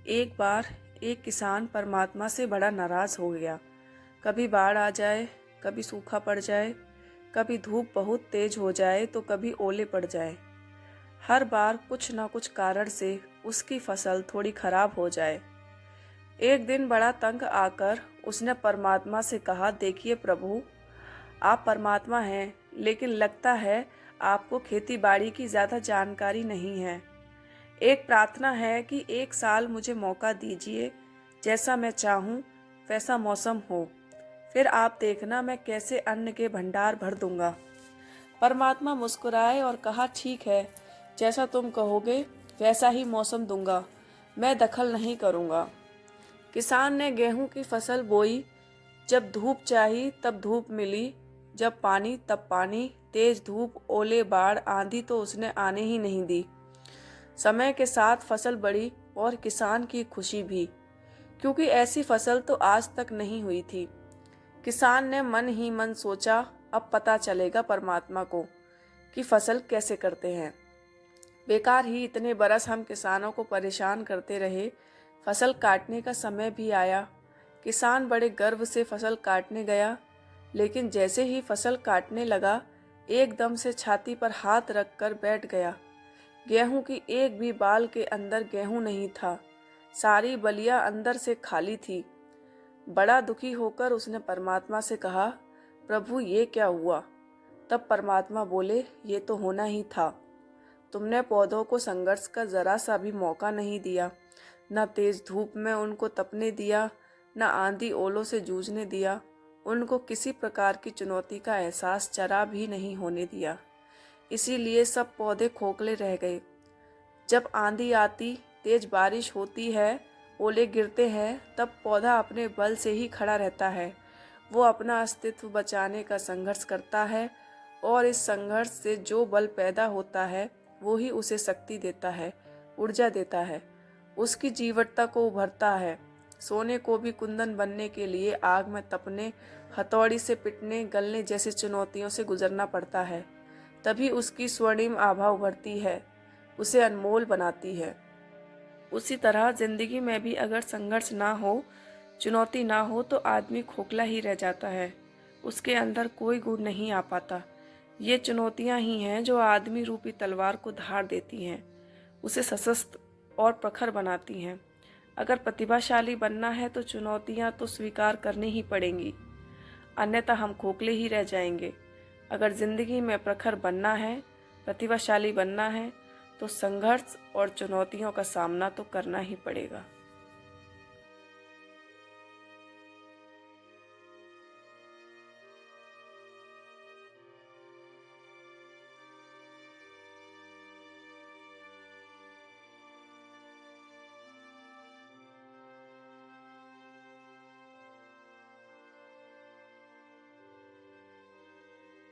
एक बार एक किसान परमात्मा से बड़ा नाराज हो गया। कभी बाढ़ आ जाए, कभी सूखा पड़ जाए, कभी धूप बहुत तेज हो जाए तो कभी ओले पड़ जाए। हर बार कुछ न कुछ कारण से उसकी फसल थोड़ी खराब हो जाए। एक दिन बड़ा तंग आकर उसने परमात्मा से कहा, देखिए प्रभु, आप परमात्मा हैं, लेकिन लगता है आपको खेती बाड़ी की ज़्यादा जानकारी नहीं है। एक प्रार्थना है कि एक साल मुझे मौका दीजिए, जैसा मैं चाहूँ वैसा मौसम हो, फिर आप देखना मैं कैसे अन्न के भंडार भर दूंगा। परमात्मा मुस्कुराए और कहा, ठीक है, जैसा तुम कहोगे वैसा ही मौसम दूंगा, मैं दखल नहीं करूंगा। किसान ने गेहूं की फसल बोई। जब धूप चाही तब धूप मिली, जब पानी तब पानी, तेज धूप, ओले, बाढ़, आंधी तो उसने आने ही नहीं दी। समय के साथ फसल बढ़ी और किसान की खुशी भी, क्योंकि ऐसी फसल तो आज तक नहीं हुई थी। किसान ने मन ही मन सोचा, अब पता चलेगा परमात्मा को कि फसल कैसे करते हैं। बेकार ही इतने बरस हम किसानों को परेशान करते रहे। फसल काटने का समय भी आया। किसान बड़े गर्व से फसल काटने गया, लेकिन जैसे ही फसल काटने लगा, एकदम से छाती पर हाथ रखकर बैठ गया। गेहूं की एक भी बाल के अंदर गेहूं नहीं था। सारी बलिया अंदर से खाली थी। बड़ा दुखी होकर उसने परमात्मा से कहा, प्रभु ये क्या हुआ? तब परमात्मा बोले, ये तो होना ही था। तुमने पौधों को संघर्ष का जरा सा भी मौका नहीं दिया। न तेज धूप में उनको तपने दिया, न आंधी ओलों से जूझने दिया। उनको किसी प्रकार की चुनौती का एहसास जरा भी नहीं होने दिया। इसीलिए सब पौधे खोखले रह गए। जब आंधी आती, तेज बारिश होती है, ओले गिरते हैं, तब पौधा अपने बल से ही खड़ा रहता है। वो अपना अस्तित्व बचाने का संघर्ष करता है, और इस संघर्ष से जो बल पैदा होता है वो ही उसे शक्ति देता है, ऊर्जा देता है, उसकी जीवटता को उभरता है। सोने को भी कुंदन बनने के लिए आग में तपने, हथौड़ी से पिटने, गलने जैसी चुनौतियों से गुजरना पड़ता है। तभी उसकी स्वर्णिम आभा उभरती है, उसे अनमोल बनाती है। उसी तरह जिंदगी में भी अगर संघर्ष ना हो, चुनौती ना हो, तो आदमी खोखला ही रह जाता है। उसके अंदर कोई गुण नहीं आ पाता। ये चुनौतियां ही हैं जो आदमी रूपी तलवार को धार देती हैं, उसे सशक्त और प्रखर बनाती हैं। अगर प्रतिभाशाली बनना है तो चुनौतियां तो स्वीकार करनी ही पड़ेंगी, अन्यथा हम खोखले ही रह जाएंगे। अगर जिंदगी में प्रखर बनना है, प्रतिभाशाली बनना है, तो संघर्ष और चुनौतियों का सामना तो करना ही पड़ेगा।